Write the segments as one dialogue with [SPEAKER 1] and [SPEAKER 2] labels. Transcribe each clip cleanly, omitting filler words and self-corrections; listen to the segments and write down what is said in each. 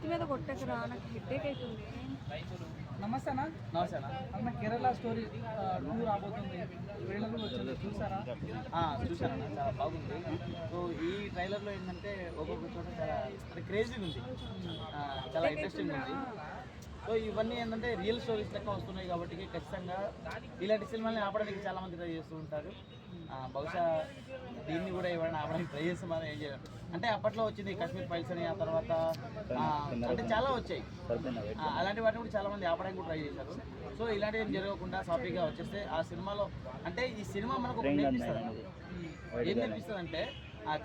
[SPEAKER 1] నెత్తి మీద కొట్టకరా, నాకు హెడ్ఏక్ అవుతుంది.
[SPEAKER 2] నమస్తే అన్న.
[SPEAKER 3] నమస్తే అన్న.
[SPEAKER 2] అన్న కేరళ స్టోరీ 2 రాబోతుంది, ట్రైలర్ కూడా వచ్చింది, చూసారా?
[SPEAKER 3] చూశానన్న, చాలా బాగుంది. సో ఈ ట్రైలర్లో ఏంటంటే ఒక్కొక్క చోట చాలా క్రేజీగా ఉంది, చాలా ఇంట్రెస్టింగ్ ఉంది. సో ఇవన్నీ ఏంటంటే రియల్ స్టోరీస్ లెక్క వస్తున్నాయి కాబట్టి ఖచ్చితంగా ఇలాంటి సినిమాల్ని ఆపడానికి చాలామంది ట్రై చేస్తూ ఉంటారు. బహుశా దీన్ని కూడా ఎవరైనా ఆపడానికి ట్రై చేస్తే మనం ఏం చేయాలి అంటే అప్పట్లో వచ్చింది కాశ్మీర్ ఫైల్స్ అని, ఆ తర్వాత అంటే చాలా వచ్చాయి. అలాంటి వాటిని కూడా చాలామంది ఆపడానికి కూడా ట్రై చేశారు. సో ఇలాంటివి ఏం జరగకుండా సాఫీగా వచ్చేస్తే ఆ సినిమాలో అంటే ఈ సినిమా మనకు ఒకటి నేర్పిస్తుంది. ఏం నేర్పిస్తుంది అంటే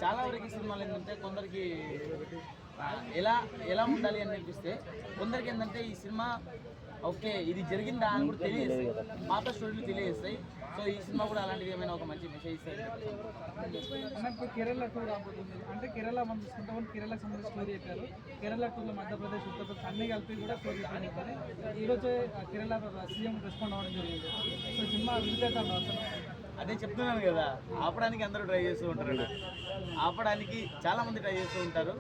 [SPEAKER 3] చాలా వరకు ఈ సినిమాలు ఏంటంటే కొందరికి ఎలా ఎలా ఉండాలి అని నేర్పిస్తే, కొందరికి ఏంటంటే ఈ సినిమా ఓకే ఇది జరిగిందా అని కూడా తెలియజేస్తాయి, పాత స్టోరీలు తెలియజేస్తాయి. సో ఈ సినిమా కూడా అలాంటివి ఏమైనా ఒక మంచి మెసేజ్ ఇస్తుంది.
[SPEAKER 2] ఇప్పుడు కేరళ 2 రాబోతుంది అంటే కేరళ మనం చూసుకుంటాం, కేరళకు సంబంధించిన స్టోరీ చెప్పారు. కేరళ 2లో మధ్యప్రదేశ్, ఉత్తరప్రదేశ్ అన్ని కలిపి కూడా స్టోరీ చెప్పారు. ఈరోజు కేరళ సీఎం రెస్పాండ్ అవ్వడం జరిగింది. సో సినిమా విజేతాను అసలు
[SPEAKER 3] అదే చెప్తున్నాను కదా, ఆపడానికి అందరూ ట్రై చేస్తూ ఉంటారు, ఆపడానికి చాలామంది ట్రై చేస్తూ ఉంటారు.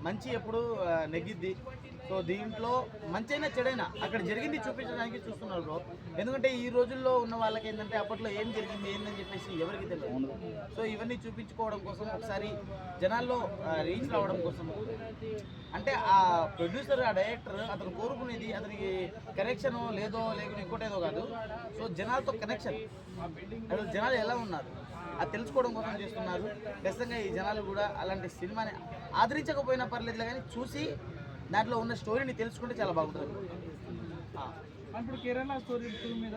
[SPEAKER 3] మంచి ఎప్పుడు నెగ్గిద్ది. సో దీంట్లో మంచైనా చెడైనా అక్కడ జరిగింది చూపించడానికి చూస్తున్నారు బ్రో. ఎందుకంటే ఈ రోజుల్లో ఉన్న వాళ్ళకి ఏంటంటే అప్పట్లో ఏం జరిగింది ఏందని చెప్పేసి ఎవరికి తెలియదు. సో ఇవన్నీ చూపించుకోవడం కోసం, ఒకసారి జనాల్లో రీచ్ రావడం కోసం, అంటే ఆ ప్రొడ్యూసర్, ఆ డైరెక్టర్ అతను కోరుకునేది అతనికి కనెక్షన్ లేదో లేకుండా ఇంకోటేదో కాదు. సో జనాలతో కనెక్షన్, అసలు జనాలు ఎలా ఉన్నారు అది తెలుసుకోవడం కోసం చేస్తున్నారు. ఖచ్చితంగా ఈ జనాలు కూడా అలాంటి సినిమాని ఆదరించకపోయినా పర్లేదులే కానీ చూసి దాంట్లో ఉన్న స్టోరీని తెలుసుకుంటే చాలా బాగుంటుంది.
[SPEAKER 2] ఇప్పుడు కేరళ స్టోరీ 2 మీద